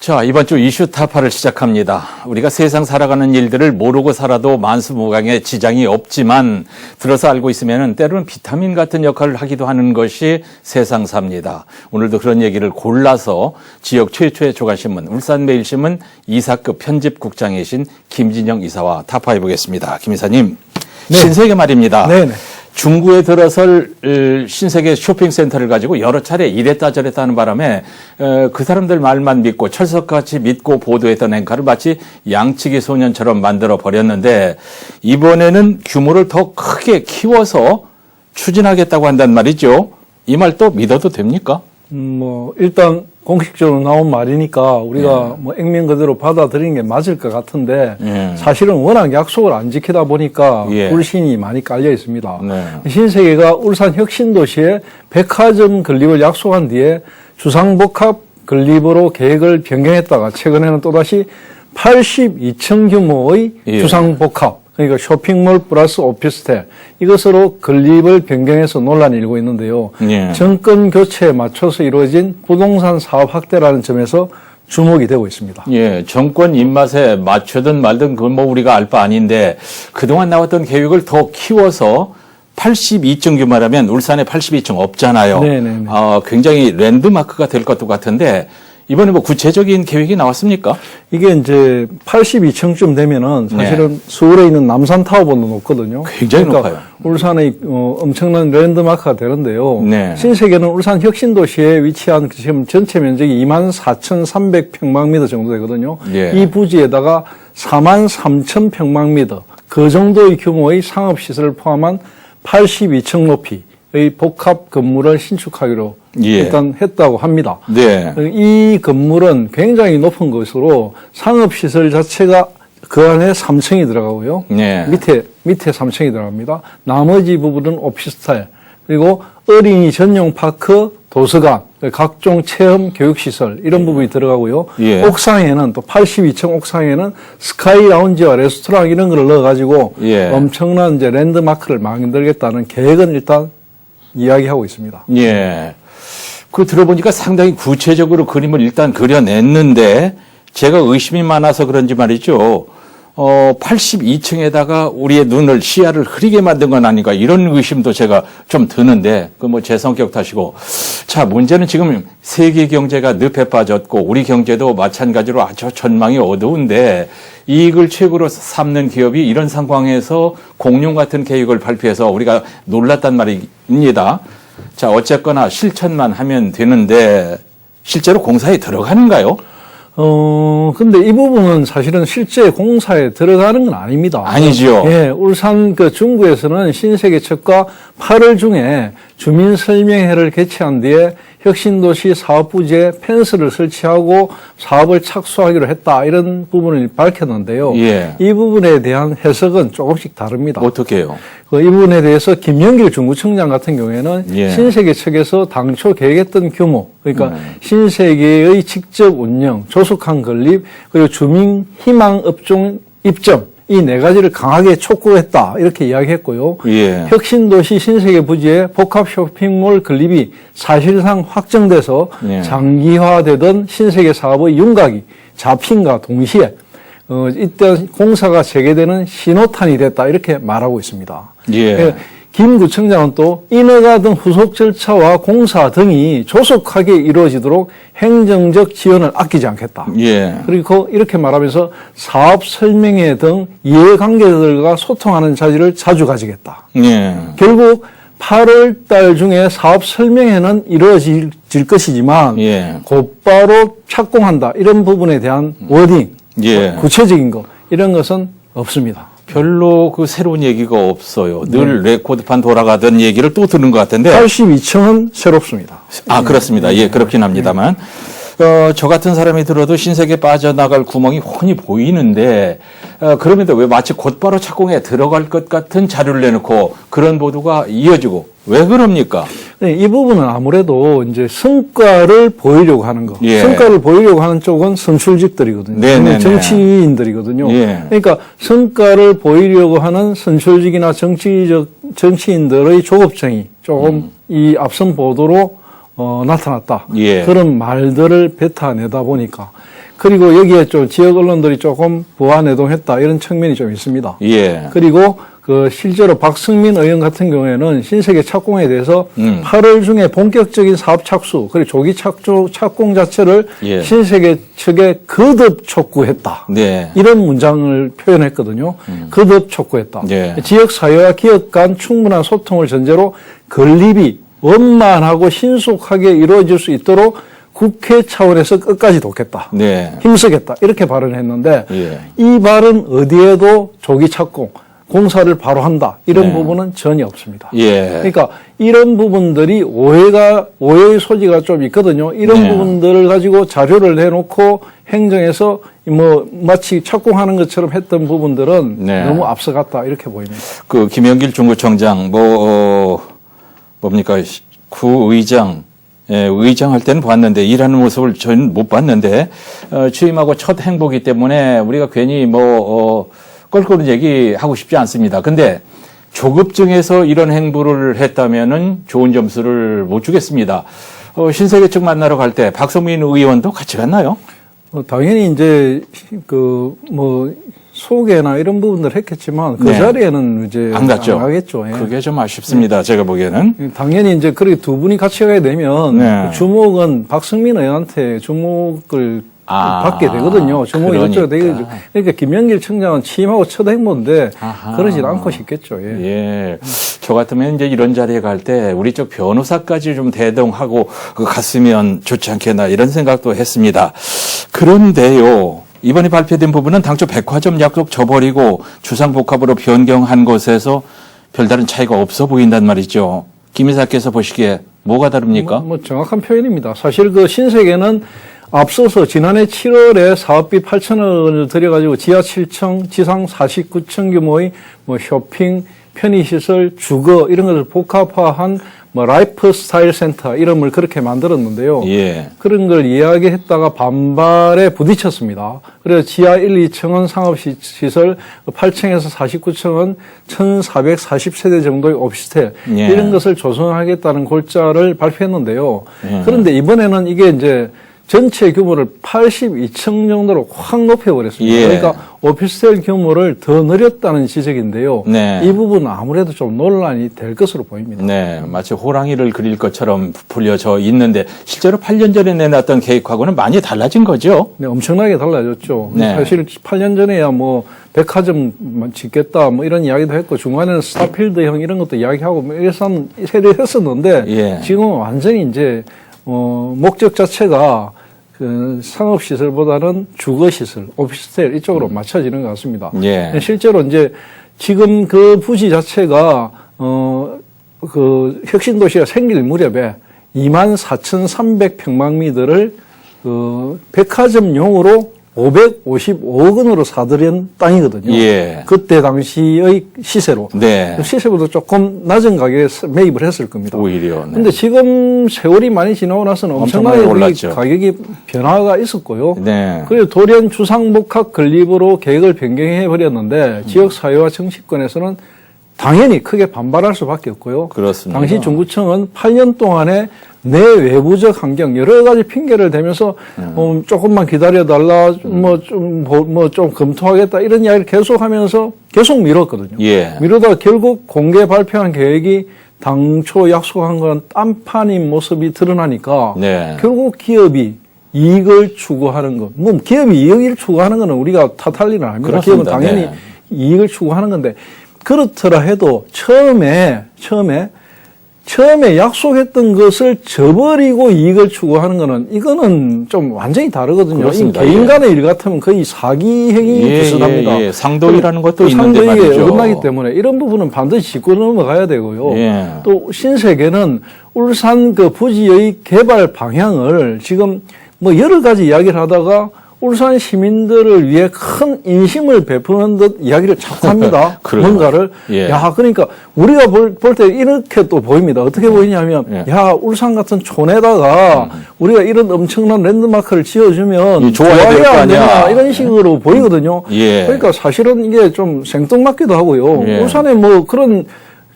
자, 이번 주 이슈 타파를 시작합니다. 우리가 세상 살아가는 일들을 모르고 살아도 만수무강에 지장이 없지만 들어서 알고 있으면 때로는 비타민 같은 역할을 하기도 하는 것이 세상사입니다. 오늘도 그런 얘기를 골라서 지역 최초의 조간신문 울산매일신문 이사급 편집국장이신 김진영 이사와 타파해 보겠습니다. 김 이사님, 네. 신세계 말입니다. 네네. 중구에 들어설 신세계 쇼핑센터를 가지고 여러 차례 이랬다 저랬다 하는 바람에 그 사람들 말만 믿고 철석같이 믿고 보도했던 앵커를 마치 양치기 소년처럼 만들어 버렸는데 이번에는 규모를 더 크게 키워서 추진하겠다고 한단 말이죠. 이 말 또 믿어도 됩니까? 일단 공식적으로 나온 말이니까 우리가 액면 그대로 받아들이는 게 맞을 것 같은데 사실은 워낙 약속을 안 지키다 보니까 불신이 많이 깔려 있습니다. 신세계가 울산 혁신도시에 백화점 건립을 약속한 뒤에 주상복합 건립으로 계획을 변경했다가 최근에는 또다시 82층 규모의 주상복합 그러니까 쇼핑몰 플러스 오피스텔 이것으로 건립을 변경해서 논란이 일고 있는데요. 정권 교체에 맞춰서 이루어진 부동산 사업 확대라는 점에서 주목이 되고 있습니다. 예, 정권 입맛에 맞추든 말든 그건 뭐 우리가 알 바 아닌데 그동안 나왔던 계획을 더 키워서 82층 규모라면 울산에 82층 없잖아요. 네네네. 굉장히 랜드마크가 될 것도 같은데 이번에 뭐 구체적인 계획이 나왔습니까? 이게 이제 82층쯤 되면은 사실은 서울에 있는 남산타워보다 높거든요. 굉장히 높아요. 울산의 엄청난 랜드마크가 되는데요. 신세계는 울산 혁신도시에 위치한 지금 전체 면적이 24,300평방미터 정도 되거든요. 이 부지에다가 43,000평방미터 그 정도의 규모의 상업시설을 포함한 82층 높이의 복합 건물을 신축하기로 일단 했다고 합니다. 이 건물은 굉장히 높은 것으로 상업시설 자체가 그 안에 3층이 들어가고요. 밑에 3층이 들어갑니다. 나머지 부분은 오피스텔, 그리고 어린이 전용 파크, 도서관, 각종 체험 교육시설 이런 부분이 들어가고요. 옥상에는 또 82층 옥상에는 스카이 라운지와 레스토랑 이런 걸 넣어가지고 엄청난 이제 랜드마크를 만들겠다는 계획은 일단 이야기하고 있습니다. 그 들어보니까 상당히 구체적으로 그림을 일단 그려냈는데 제가 의심이 많아서 그런지 말이죠. 82층에다가 우리의 눈을 시야를 흐리게 만든 건 아닌가 이런 의심도 제가 좀 드는데 그 뭐 제 성격 탓이고 자 문제는 지금 세계 경제가 늪에 빠졌고 우리 경제도 마찬가지로 아주 전망이 어두운데 이익을 최고로 삼는 기업이 이런 상황에서 공룡 같은 계획을 발표해서 우리가 놀랐단 말입니다. 자, 어쨌거나 실천만 하면 되는데 실제로 공사에 들어가는가요? 근데 이 부분은 사실은 실제 공사에 들어가는 건 아닙니다. 아니죠. 울산 중구에서는 신세계 측과 8월 중에 주민 설명회를 개최한 뒤에 혁신도시 사업부지에 펜스를 설치하고 사업을 착수하기로 했다. 이런 부분을 밝혔는데요. 이 부분에 대한 해석은 조금씩 다릅니다. 어떻게 해요? 이 부분에 대해서 김영길 중구청장 같은 경우에는 신세계 측에서 당초 계획했던 규모, 그러니까 신세계의 직접 운영, 조속한 건립, 그리고 주민 희망 업종 입점, 이 네 가지를 강하게 촉구했다. 이렇게 이야기했고요. 혁신도시 신세계 부지에 복합 쇼핑몰 건립이 사실상 확정돼서 장기화되던 신세계 사업의 윤곽이 잡힌과 동시에 이때 공사가 재개되는 신호탄이 됐다. 이렇게 말하고 있습니다. 김 구청장은 또 인허가 등 후속 절차와 공사 등이 조속하게 이루어지도록 행정적 지원을 아끼지 않겠다. 그리고 이렇게 말하면서 사업 설명회 등 이해관계자들과 소통하는 자질을 자주 가지겠다. 결국 8월 달 중에 사업 설명회는 이루어질 것이지만 곧바로 착공한다. 이런 부분에 대한 워딩, 구체적인 거 이런 것은 없습니다. 별로 그 새로운 얘기가 없어요. 늘 레코드판 돌아가던 얘기를 또 듣는 것 같은데. 82층은 새롭습니다. 그렇습니다. 그렇긴 합니다만. 저 같은 사람이 들어도 신세계 빠져나갈 구멍이 훤히 보이는데, 그럼에도 왜 마치 곧바로 착공에 들어갈 것 같은 자료를 내놓고 그런 보도가 이어지고, 왜 그럽니까? 이 부분은 아무래도 이제 성과를 보이려고 하는 거. 성과를 보이려고 하는 쪽은 선출직들이거든요. 정치인들이거든요. 그러니까 성과를 보이려고 하는 선출직이나 정치인들의 조급증이 조금 이 앞선 보도로 나타났다. 그런 말들을 뱉어내다 보니까 그리고 여기에 좀 지역 언론들이 조금 보완해동했다 이런 측면이 좀 있습니다. 예. 그리고 그 실제로 박승민 의원 같은 경우에는 신세계 착공에 대해서 8월 중에 본격적인 사업 착수 그리고 조기 착공 자체를 예. 신세계 측에 거듭 촉구했다. 네. 이런 문장을 표현했거든요. 거듭 촉구했다. 예. 지역 사회와 기업 간 충분한 소통을 전제로 건립이 원만하고 신속하게 이루어질 수 있도록 국회 차원에서 끝까지 돕겠다. 네. 힘쓰겠다. 이렇게 발언했는데 예. 이 발언 어디에도 조기 착공, 공사를 바로 한다. 이런 네. 부분은 전혀 없습니다. 예. 그러니까 이런 부분들이 오해의 소지가 좀 있거든요. 이런 네. 부분들을 가지고 자료를 내놓고 행정에서 뭐 마치 착공하는 것처럼 했던 부분들은 네. 너무 앞서갔다. 이렇게 보입니다. 그 김영길 중구청장 뭡니까 구의장 의장 할 때는 봤는데 일하는 모습을 저는 못 봤는데 취임하고 첫 행보기 때문에 우리가 괜히 껄끄러운 얘기 하고 싶지 않습니다. 근데 조급증에서 이런 행보를 했다면은 좋은 점수를 못 주겠습니다. 신세계 측 만나러 갈 때 박성민 의원도 같이 갔나요? 당연히 이제 소개나 이런 부분들 했겠지만 그 네. 자리에는 이제 안 갔죠. 안 가겠죠. 예. 그게 좀 아쉽습니다. 제가 보기에는. 당연히 이제 그렇게 두 분이 같이 가게 되면 네. 주목은 박승민 의원한테 주목을 받게 되거든요. 주목이 그러니까. 이쪽으로 되게 그러니까 김영길 청장은 취임하고 첫 행보인데 아하. 그러진 않고 싶겠죠. 예. 예. 저 같으면 이제 이런 자리에 갈 때 우리 쪽 변호사까지 좀 대동하고 갔으면 좋지 않겠나 이런 생각도 했습니다. 그런데요. 이번에 발표된 부분은 당초 백화점 약속 저버리고 주상복합으로 변경한 것에서 별다른 차이가 없어 보인단 말이죠. 김 이사께서 보시기에 뭐가 다릅니까? 정확한 표현입니다. 사실 그 신세계는 앞서서 지난해 7월에 사업비 8천억 원을 들여가지고 지하 7층, 지상 49층 규모의 쇼핑, 편의시설, 주거 이런 것을 복합화한 라이프 스타일 센터 이름을 그렇게 만들었는데요. 예. 그런 걸 이야기했다가 반발에 부딪혔습니다. 그래서 지하 1, 2층은 상업시설, 8층에서 49층은 1440세대 정도의 오피스텔 예. 이런 것을 조성하겠다는 골자를 발표했는데요. 예. 그런데 이번에는 이게 이제 전체 규모를 82층 정도로 확 높여버렸습니다. 예. 그러니까 오피스텔 규모를 더 늘렸다는 지적인데요. 네. 이 부분은 아무래도 좀 논란이 될 것으로 보입니다. 네, 마치 호랑이를 그릴 것처럼 부풀려져 있는데 실제로 8년 전에 내놨던 계획하고는 많이 달라진 거죠? 네, 엄청나게 달라졌죠. 네. 사실 8년 전에야 백화점 짓겠다 이런 이야기도 했고 중간에는 스타필드형 이런 것도 이야기하고 했었는데 예. 지금은 완전히 이제 목적 자체가 그 상업시설보다는 주거시설, 오피스텔 이쪽으로 맞춰지는 것 같습니다. 예. 실제로 이제 지금 그 부지 자체가 그 혁신도시가 생길 무렵에 24,300평방미터를 백화점용으로 555억 원으로 사들인 땅이거든요. 예. 그때 당시의 시세로. 네. 시세보다 조금 낮은 가격에 매입을 했을 겁니다. 오히려. 네. 근데 지금 세월이 많이 지나고 나서는 엄청나게 올랐죠. 가격이 변화가 있었고요. 네. 그래서 돌연 주상복합 건립으로 계획을 변경해 버렸는데 지역 사회와 정치권에서는 당연히 크게 반발할 수밖에 없고요. 그렇습니다. 당시 중구청은 8년 동안에 내 외부적 환경 여러 가지 핑계를 대면서 조금만 기다려달라 좀 검토하겠다 이런 이야기를 계속하면서 계속 미뤘거든요. 예. 미루다가 결국 공개 발표한 계획이 당초 약속한 건 딴판인 모습이 드러나니까 네. 결국 기업이 이익을 추구하는 것. 기업이 이익을 추구하는 거는 우리가 탓할 일은 아닙니다. 그렇습니다. 기업은 당연히 네. 이익을 추구하는 건데 그렇더라 해도 처음에 약속했던 것을 저버리고 이익을 추구하는 거는 이거는 좀 완전히 다르거든요. 그렇습니다. 개인 간의 일 같으면 거의 사기 행위 비슷합니다. 예. 상도이라는 것도 있는데 상도이익에 말이죠. 어긋나기 때문에 이런 부분은 반드시 짚고 넘어가야 되고요. 예. 또 신세계는 울산 그 부지의 개발 방향을 지금 여러 가지 이야기를 하다가 울산 시민들을 위해 큰 인심을 베푸는 듯 이야기를 자꾸 합니다. 뭔가를. 예. 그러니까 우리가 볼 때 이렇게 또 보입니다. 어떻게 보이냐면, 울산 같은 촌에다가 우리가 이런 엄청난 랜드마크를 지어주면 좋아야 될 거 안 되나 아니야. 이런 식으로 보이거든요. 예. 그러니까 사실은 이게 좀 생뚱맞기도 하고요. 예. 울산에 그런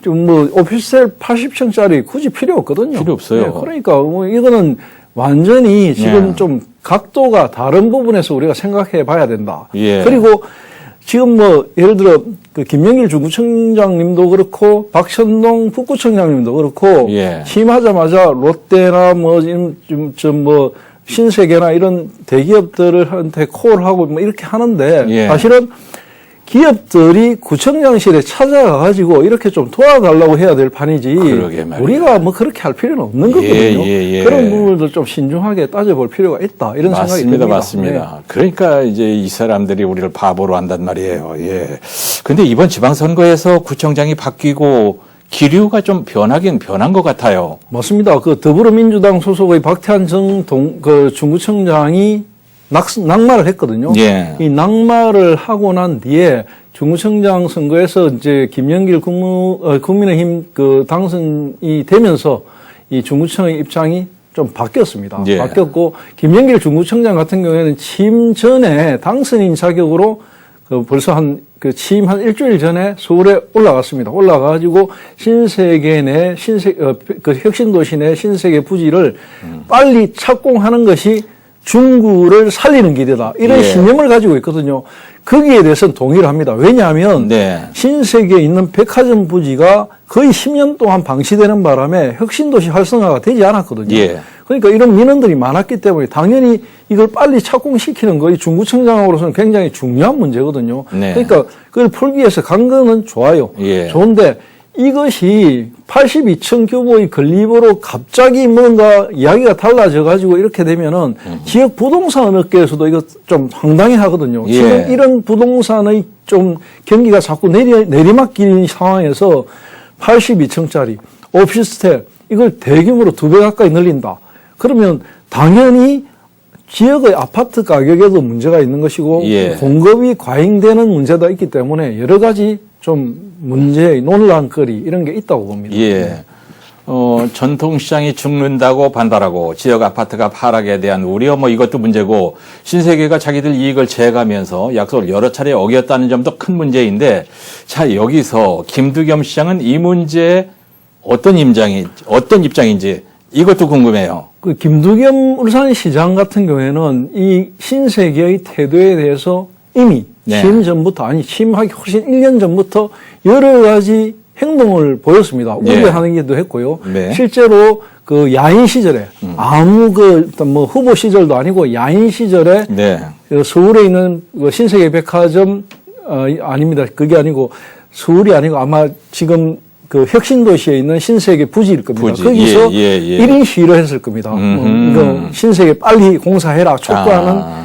오피스텔 80층짜리 굳이 필요 없거든요. 필요 없어요. 그러니까 이거는 완전히 지금 예. 좀 각도가 다른 부분에서 우리가 생각해 봐야 된다. 예. 그리고 지금 뭐 예를 들어 그 김명길 중구청장님도 그렇고 박천동 북구청장님도 그렇고 예. 취임하자마자 롯데나 뭐 신세계나 이런 대기업들한테 콜하고 뭐 이렇게 하는데 예. 사실은 기업들이 구청장실에 찾아가가지고 이렇게 좀 도와달라고 해야 될 판이지. 그러게 말이야. 우리가 뭐 그렇게 할 필요는 없는 거거든요. 예. 그런 부분들 좀 신중하게 따져볼 필요가 있다. 이런 생각이 듭니다. 맞습니다. 그러니까 이제 이 사람들이 우리를 바보로 한단 말이에요. 예. 근데 이번 지방선거에서 구청장이 바뀌고 기류가 좀 변하긴 변한 것 같아요. 맞습니다. 그 더불어민주당 소속의 박태환 그 중구청장이 낙마를 했거든요. 예. 이 낙마를 하고 난 뒤에 중구청장 선거에서 이제 김영길 국민의힘 그 당선이 되면서 이 중구청의 입장이 좀 바뀌었습니다. 예. 바뀌었고 김영길 중구청장 같은 경우에는 취임 전에 당선인 자격으로 그 벌써 취임 한 일주일 전에 서울에 올라갔습니다. 올라가가지고 신세계 내 그 혁신도시 내 신세계 부지를 빨리 착공하는 것이 중구를 살리는 길이다. 이런 예. 신념을 가지고 있거든요. 거기에 대해서는 동의를 합니다. 왜냐하면 네. 신세계에 있는 백화점 부지가 거의 10년 동안 방치되는 바람에 혁신도시 활성화가 되지 않았거든요. 예. 그러니까 이런 민원들이 많았기 때문에 당연히 이걸 빨리 착공시키는 거이 중구청장으로서는 굉장히 중요한 문제거든요. 네. 그러니까 그걸 풀기 위해서 간 거는 좋아요. 예. 좋은데 이것이 82층 규모의 건립으로 갑자기 뭔가 이야기가 달라져 가지고 이렇게 되면은 지역 부동산 업계에서도 이거 좀 황당해 하거든요. 예. 지금 이런 부동산의 좀 경기가 자꾸 내리막길인 상황에서 82층짜리 오피스텔 이걸 대규모로 2배 가까이 늘린다. 그러면 당연히 지역의 아파트 가격에도 문제가 있는 것이고 예. 공급이 과잉되는 문제도 있기 때문에 여러 가지 좀 문제, 논란거리 이런 게 있다고 봅니다. 예. 전통시장이 죽는다고 반발하고 지역 아파트가 하락에 대한 우려 뭐 이것도 문제고 신세계가 자기들 이익을 재가면서 약속을 여러 차례 어겼다는 점도 큰 문제인데 자 여기서 김두겸 시장은 이 문제에 어떤 입장인지 이것도 궁금해요. 그 김두겸 울산시장 같은 경우에는 이 신세계의 태도에 대해서 이미 네. 취임하기 훨씬 1년 전부터 여러 가지 행동을 보였습니다. 네. 우려하기도 했고요. 네. 실제로 그 야인 시절에 아무 뭐 후보 시절도 아니고 야인 시절에 네. 그 서울에 있는 그 신세계 백화점 아닙니다. 그게 아니고 서울이 아니고 아마 지금 그 혁신도시에 있는 신세계 부지일 겁니다. 부지. 거기서 예. 1인 시위를 했을 겁니다. 이거 신세계 빨리 공사해라 촉구하는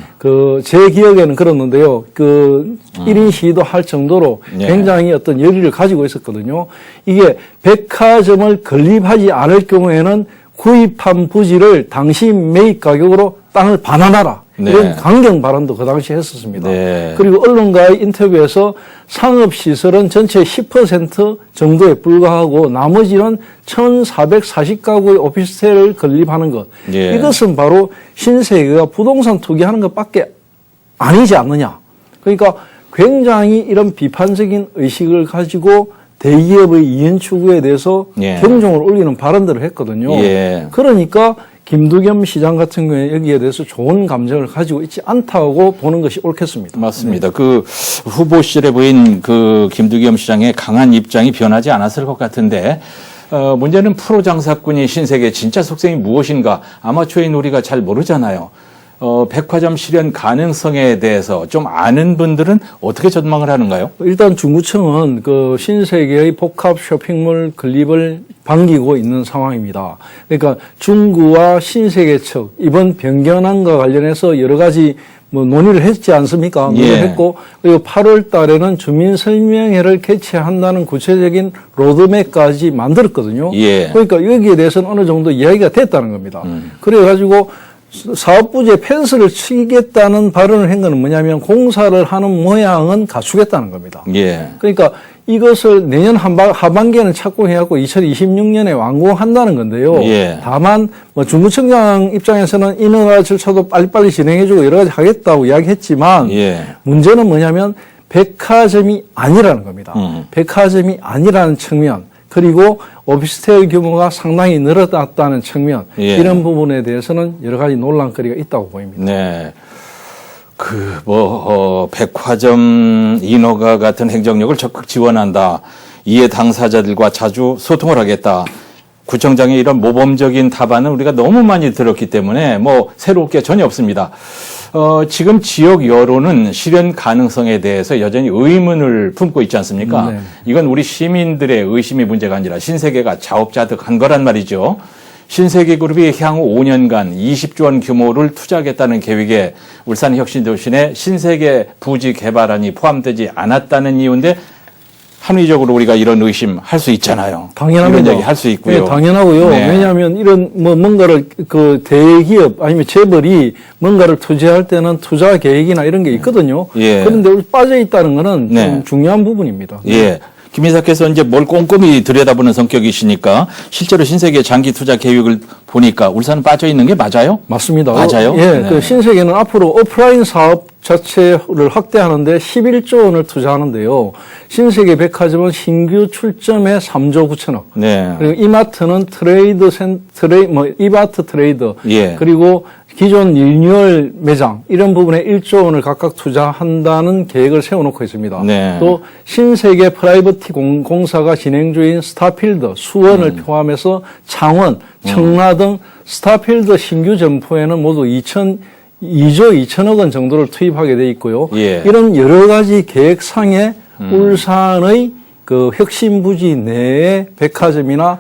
제 기억에는 그렇는데요. 1인 시위도 할 정도로 예. 굉장히 어떤 열의를 가지고 있었거든요. 이게 백화점을 건립하지 않을 경우에는 구입한 부지를 당시 매입 가격으로 땅을 반환하라. 네. 이런 강경 발언도 그 당시에 했었습니다. 네. 그리고 언론과의 인터뷰에서 상업시설은 전체 10% 정도에 불과하고 나머지는 1,440가구의 오피스텔을 건립하는 것. 예. 이것은 바로 신세계가 부동산 투기하는 것밖에 아니지 않느냐. 그러니까 굉장히 이런 비판적인 의식을 가지고 대기업의 이윤 추구에 대해서 예. 경종을 울리는 발언들을 했거든요. 예. 그러니까 김두겸 시장 같은 경우에 여기에 대해서 좋은 감정을 가지고 있지 않다고 보는 것이 옳겠습니다. 맞습니다. 그 후보실에 보인 그 김두겸 시장의 강한 입장이 변하지 않았을 것 같은데 문제는 프로 장사꾼이 신세계 진짜 속성이 무엇인가 아마추어인 우리가 잘 모르잖아요. 백화점 실현 가능성에 대해서 좀 아는 분들은 어떻게 전망을 하는가요? 일단 중구청은 그 신세계의 복합 쇼핑몰 건립을 반기고 있는 상황입니다. 그러니까 중구와 신세계 측 이번 변경안과 관련해서 여러 가지 뭐 논의를 했지 않습니까? 논의를 했고 그리고 8월 달에는 주민 설명회를 개최한다는 구체적인 로드맵까지 만들었거든요. 예. 그러니까 여기에 대해서는 어느 정도 이야기가 됐다는 겁니다. 그래가지고 사업부지에 펜스를 치겠다는 발언을 한 것은 뭐냐면 공사를 하는 모양은 갖추겠다는 겁니다. 예. 그러니까 이것을 내년 하반기에는 착공해갖고 2026년에 완공한다는 건데요. 예. 다만 뭐 중구청장 입장에서는 인허가 절차도 빨리빨리 진행해주고 여러 가지 하겠다고 이야기했지만 예. 문제는 뭐냐면 백화점이 아니라는 겁니다. 백화점이 아니라는 측면. 그리고 오피스텔 규모가 상당히 늘어났다는 측면, 예. 이런 부분에 대해서는 여러 가지 논란거리가 있다고 보입니다. 네. 백화점 인허가 같은 행정력을 적극 지원한다. 이에 당사자들과 자주 소통을 하겠다. 구청장의 이런 모범적인 답안은 우리가 너무 많이 들었기 때문에 뭐 새로울 게 전혀 없습니다. 지금 지역 여론은 실현 가능성에 대해서 여전히 의문을 품고 있지 않습니까? 네. 이건 우리 시민들의 의심이 문제가 아니라 신세계가 자업자득한 거란 말이죠. 신세계그룹이 향후 5년간 20조 원 규모를 투자하겠다는 계획에 울산혁신도시내 신세계 부지 개발안이 포함되지 않았다는 이유인데 합리적으로 우리가 이런 의심할 수 있잖아요. 당연합니다. 이런 얘기 할 수 있고요. 네, 당연하고요. 네. 왜냐하면 이런 뭔가를 대기업 아니면 재벌이 뭔가를 투자할 때는 투자 계획이나 이런 게 있거든요. 예. 그런데 빠져 있다는 거는 네. 좀 중요한 부분입니다. 예. 김 이사께서 이제 뭘 꼼꼼히 들여다보는 성격이시니까 실제로 신세계 장기 투자 계획을 보니까 울산은 빠져 있는 게 맞아요? 맞습니다. 맞아요? 예, 네. 그 신세계는 앞으로 오프라인 사업 자체를 확대하는데 11조 원을 투자하는데요. 신세계 백화점은 신규 출점에 3조 9천억. 네. 그리고 이마트는 이마트 트레이더. 예. 그리고 기존 리뉴얼 매장 이런 부분에 1조 원을 각각 투자한다는 계획을 세워놓고 있습니다. 네. 또 신세계 프라이버티 공사가 진행 중인 스타필드, 수원을 포함해서 창원, 청라 등 스타필드 신규 점포에는 모두 2조 2천억 원 정도를 투입하게 돼 있고요. 예. 이런 여러 가지 계획상에 울산의 그 혁신 부지 내에 백화점이나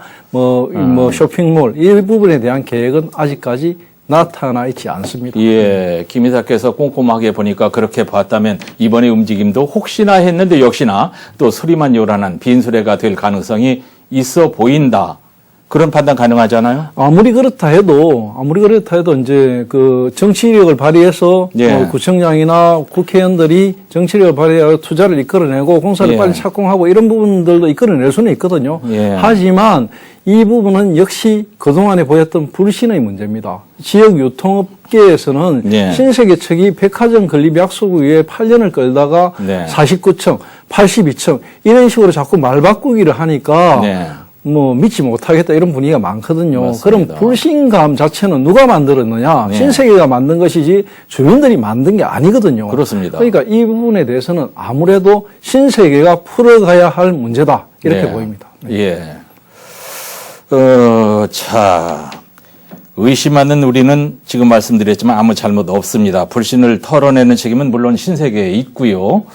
쇼핑몰 이 부분에 대한 계획은 아직까지 나타나 있지 않습니다. 예, 김 이사께서 꼼꼼하게 보니까 그렇게 봤다면 이번의 움직임도 혹시나 했는데 역시나 또 소리만 요란한 빈수레가 될 가능성이 있어 보인다. 그런 판단 가능하잖아요? 아무리 그렇다 해도 이제 그 정치력을 발휘해서 예. 구청장이나 국회의원들이 정치력을 발휘하여 투자를 이끌어내고 공사를 예. 빨리 착공하고 이런 부분들도 이끌어낼 수는 있거든요. 예. 하지만 이 부분은 역시 그동안에 보였던 불신의 문제입니다. 지역 유통업계에서는 예. 신세계 측이 백화점 건립 약속 위에 8년을 끌다가 네. 49층, 82층 이런 식으로 자꾸 말 바꾸기를 하니까 네. 믿지 못하겠다 이런 분위기가 많거든요. 맞습니다. 그럼 불신감 자체는 누가 만들었느냐? 네. 신세계가 만든 것이지 주민들이 만든 게 아니거든요. 그렇습니다. 그러니까 이 부분에 대해서는 아무래도 신세계가 풀어가야 할 문제다 이렇게 네. 보입니다. 예. 자, 의심하는 우리는 지금 말씀드렸지만 아무 잘못 없습니다. 불신을 털어내는 책임은 물론 신세계에 있고요.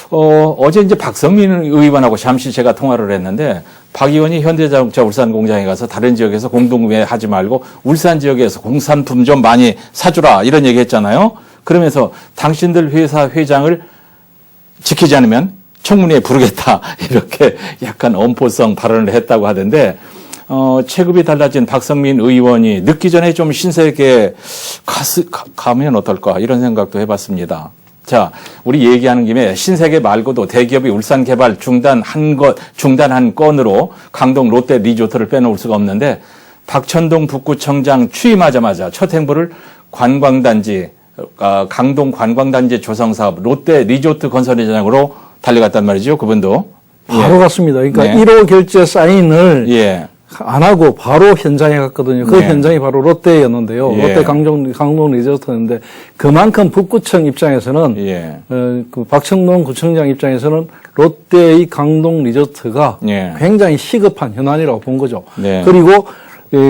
어제 이제 박성민 의원하고 잠시 제가 통화를 했는데 박 의원이 현대자동차 울산 공장에 가서 다른 지역에서 공동구매하지 말고 울산 지역에서 공산품 좀 많이 사주라 이런 얘기 했잖아요. 그러면서 당신들 회사 회장을 지키지 않으면 청문회에 부르겠다 이렇게 약간 엄포성 발언을 했다고 하던데 체급이 달라진 박성민 의원이 늦기 전에 좀 신세계에 가면 어떨까 이런 생각도 해봤습니다. 자, 우리 얘기하는 김에 신세계 말고도 대기업이 울산 개발 중단한 건으로 강동 롯데 리조트를 빼놓을 수가 없는데 박천동 북구청장 취임하자마자 첫 행보를 강동 관광단지 조성사업 롯데 리조트 건설 현장으로 달려갔단 말이죠. 그분도. 바로 갔습니다. 그러니까 네. 1호 결제 사인을 예. 안 하고 바로 현장에 갔거든요. 그 네. 현장이 바로 롯데였는데요. 예. 롯데 강동 리조트였는데 그만큼 북구청 입장에서는 예. 그 박천동 구청장 입장에서는 롯데의 강동 리조트가 예. 굉장히 시급한 현안이라고 본 거죠. 네. 그리고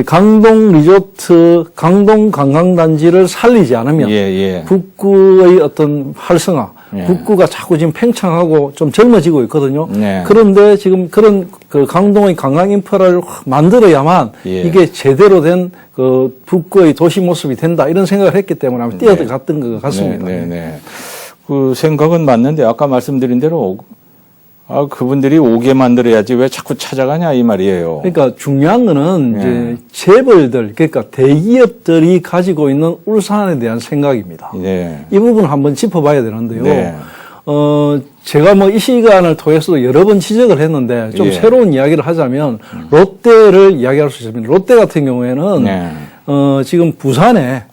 강동 리조트, 강동 관광단지를 살리지 않으면 예. 북구의 어떤 활성화, 예. 북구가 자꾸 지금 팽창하고 좀 젊어지고 있거든요. 네. 그런데 지금 그런 그 강동의 관광 인프라를 만들어야만 예. 이게 제대로 된 그 북구의 도시 모습이 된다 이런 생각을 했기 때문에 아마 뛰어들었던 것 같습니다. 네. 그 생각은 맞는데 아까 말씀드린 대로 그분들이 오게 만들어야지 왜 자꾸 찾아가냐 이 말이에요. 그러니까 중요한 거는 예. 이제 재벌들, 그러니까 대기업들이 가지고 있는 울산에 대한 생각입니다. 네. 이 부분을 한번 짚어봐야 되는데요. 네. 제가 이 시간을 통해서도 여러 번 지적을 했는데 좀 예. 새로운 이야기를 하자면 롯데를 이야기할 수 있습니다. 롯데 같은 경우에는 네. 지금 부산에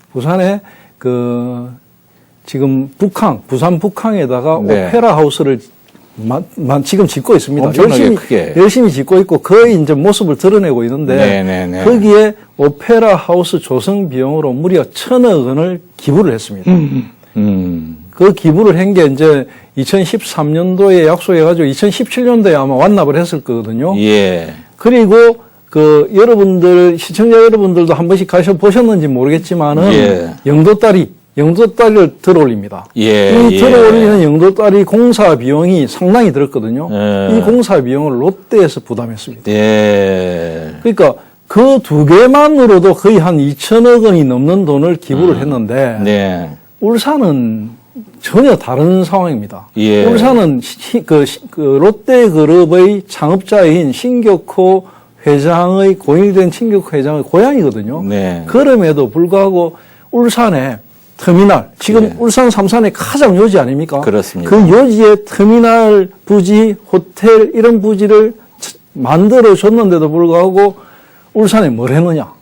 지금 부산 북항에다가 네. 오페라 하우스를 지금 짓고 있습니다. 엄청나게 크게. 열심히 짓고 있고 거의 이제 모습을 드러내고 있는데 네네네. 거기에 오페라 하우스 조성 비용으로 무려 1,000억 원을 기부를 했습니다. 그 기부를 한 게 이제 2013년도에 약속해가지고 2017년도에 아마 완납을 했을 거거든요. 예. 그리고 그 여러분들 시청자 여러분들도 한 번씩 가셔 보셨는지 모르겠지만은 예. 영도다리를 들어올립니다. 예. 이 들어올리는 영도다리 공사 비용이 상당히 들었거든요. 예. 이 공사 비용을 롯데에서 부담했습니다. 예. 그러니까 그 두 개만으로도 거의 한 2천억 원이 넘는 돈을 기부를 했는데 네. 울산은 전혀 다른 상황입니다. 예. 울산은 그 롯데그룹의 창업자인 신격호 회장의 고인된 신격호 회장의 고향이거든요. 네. 그럼에도 불구하고 울산에 터미널, 지금 네. 울산 삼산의 가장 요지 아닙니까? 그렇습니다. 그 요지에 터미널 부지, 호텔 이런 부지를 만들어 줬는데도 불구하고 울산에 뭘 했느냐?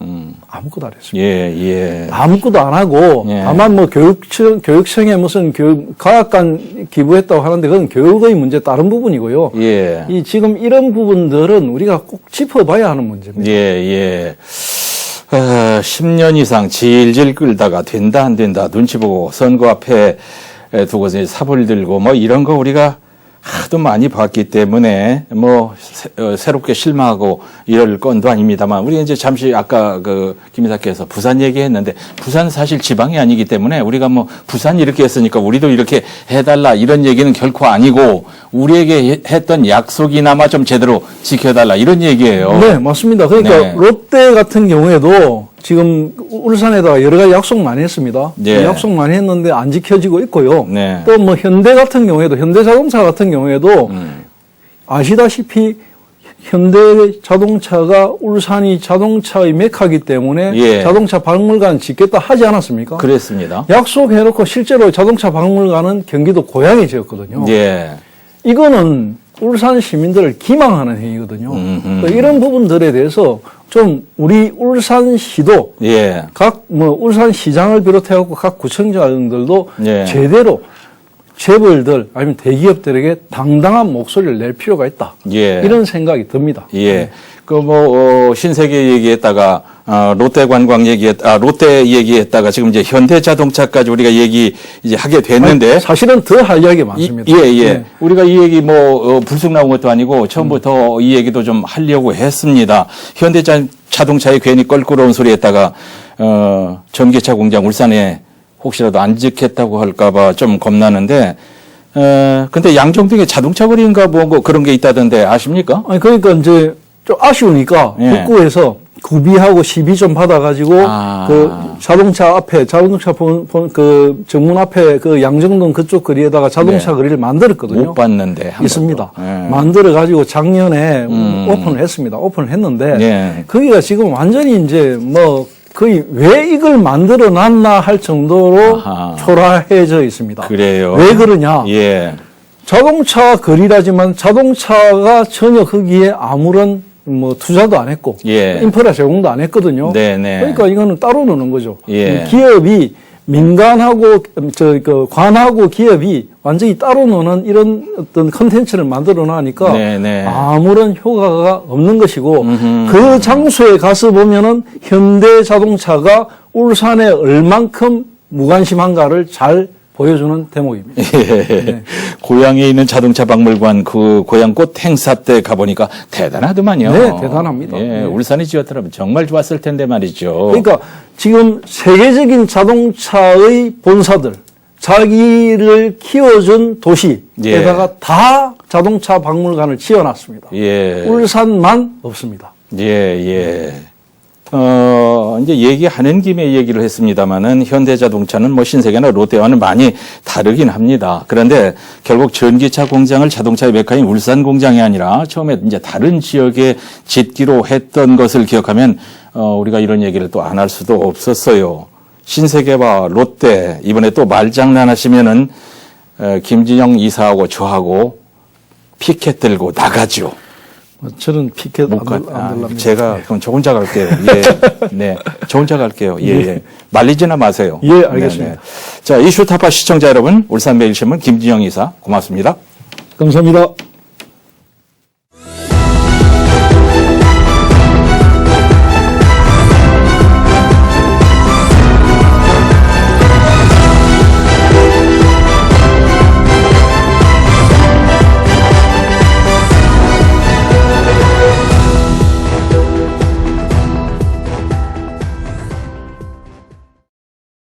아무것도 안 했습니다. 예, 예. 아무것도 안 하고 예. 다만 뭐 교육청에 무슨 과학관 기부했다고 하는데 그건 교육의 문제 다른 부분이고요. 예. 이 지금 이런 부분들은 우리가 꼭 짚어봐야 하는 문제입니다. 예, 예. 10년 이상 질질 끌다가 된다 안 된다 눈치 보고 선거 앞에 두고서 삽을 들고 뭐 이런 거 우리가 하도 많이 봤기 때문에 뭐 새롭게 실망하고 이럴 건도 아닙니다만 우리가 이제 잠시 아까 그 김 이사께서 부산 얘기했는데 부산 사실 지방이 아니기 때문에 우리가 뭐 부산 이렇게 했으니까 우리도 이렇게 해달라 이런 얘기는 결코 아니고 우리에게 했던 약속이나마 좀 제대로 지켜달라 이런 얘기예요. 네, 맞습니다. 그러니까 네. 롯데 같은 경우에도 지금 울산에다가 여러 가지 약속 많이 했습니다. 네. 약속 많이 했는데 안 지켜지고 있고요. 네. 또 뭐 현대 같은 경우에도 현대자동차 같은 경우에도 아시다시피 현대자동차가 울산이 자동차의 메카이기 때문에 예. 자동차 박물관 짓겠다 하지 않았습니까? 그랬습니다. 약속해놓고 실제로 자동차 박물관은 경기도 고향에 지었거든요. 예. 이거는 울산 시민들을 기망하는 행위거든요. 이런 부분들에 대해서 좀 우리 울산시도 예. 각 뭐 울산시장을 비롯해갖고 각 구청장들도 예. 제대로 재벌들 아니면 대기업들에게 당당한 목소리를 낼 필요가 있다. 예. 이런 생각이 듭니다. 예. 그 뭐 신세계 얘기했다가 롯데 관광 롯데 얘기했다가 지금 이제 현대자동차까지 우리가 얘기 이제 하게 됐는데 아니, 사실은 더 할 이야기 많습니다. 예, 예. 네. 우리가 이 얘기 뭐 불쑥 나온 것도 아니고 처음부터 이 얘기도 좀 하려고 했습니다. 현대자동차에 괜히 껄끄러운 소리 했다가 전기차 공장 울산에 혹시라도 안 짓겠다고 할까봐 좀 겁나는데, 근데 양정동에 자동차 거리인가 뭐 그런 게 있다던데 아십니까? 아니, 그러니까 이제 좀 아쉬우니까 예. 북구에서 구비하고 시비 좀 받아가지고 그 자동차 앞에 그 정문 앞에 그 양정동 그쪽 거리에다가 자동차 네. 거리를 만들었거든요. 못 봤는데. 한 있습니다. 번도. 예. 만들어가지고 작년에 오픈을 했습니다. 오픈을 했는데 예. 거기가 지금 완전히 이제 뭐 거의 왜 이걸 만들어 놨나 할 정도로 아하. 초라해져 있습니다. 그래요. 왜 그러냐? 예. 자동차 거리라지만 자동차가 전혀 거기에 아무런 뭐 투자도 안 했고 예. 인프라 제공도 안 했거든요. 네네. 그러니까 이거는 따로 노는 거죠. 예. 기업이 민간하고 그 관하고 기업이 완전히 따로 노는 이런 어떤 컨텐츠를 만들어 놔니까 네네. 아무런 효과가 없는 것이고 그 장소에 가서 보면은 현대 자동차가 울산에 얼만큼 무관심한가를 잘 보여주는 대목입니다. 예. 네. 고향에 있는 자동차 박물관 그 고향꽃 행사 때 가보니까 대단하더만요. 네, 대단합니다. 예, 네. 울산이 지었더라면 정말 좋았을 텐데 말이죠. 그러니까 지금 세계적인 자동차의 본사들, 자기를 키워준 도시에다가 예. 다 자동차 박물관을 지어놨습니다. 예. 울산만 없습니다. 예, 예. 이제 얘기하는 김에 얘기를 했습니다마는 현대자동차는 뭐 신세계나 롯데와는 많이 다르긴 합니다. 그런데 결국 전기차 공장을 자동차의 메카인 울산 공장이 아니라 처음에 이제 다른 지역에 짓기로 했던 것을 기억하면 우리가 이런 얘기를 또 안 할 수도 없었어요. 신세계와 롯데 이번에 또 말장난하시면은 김진영 이사하고 저하고 피켓 들고 나가죠. 저는 피켓 못 가. 안 들랍니다. 제가 그럼 저 혼자 갈게요. 예. 네. 저 혼자 갈게요. 예. 예. 말리지나 마세요. 예, 알겠습니다. 네네. 자, 이슈타파 시청자 여러분, 울산매일신문 김진영 이사 고맙습니다. 감사합니다.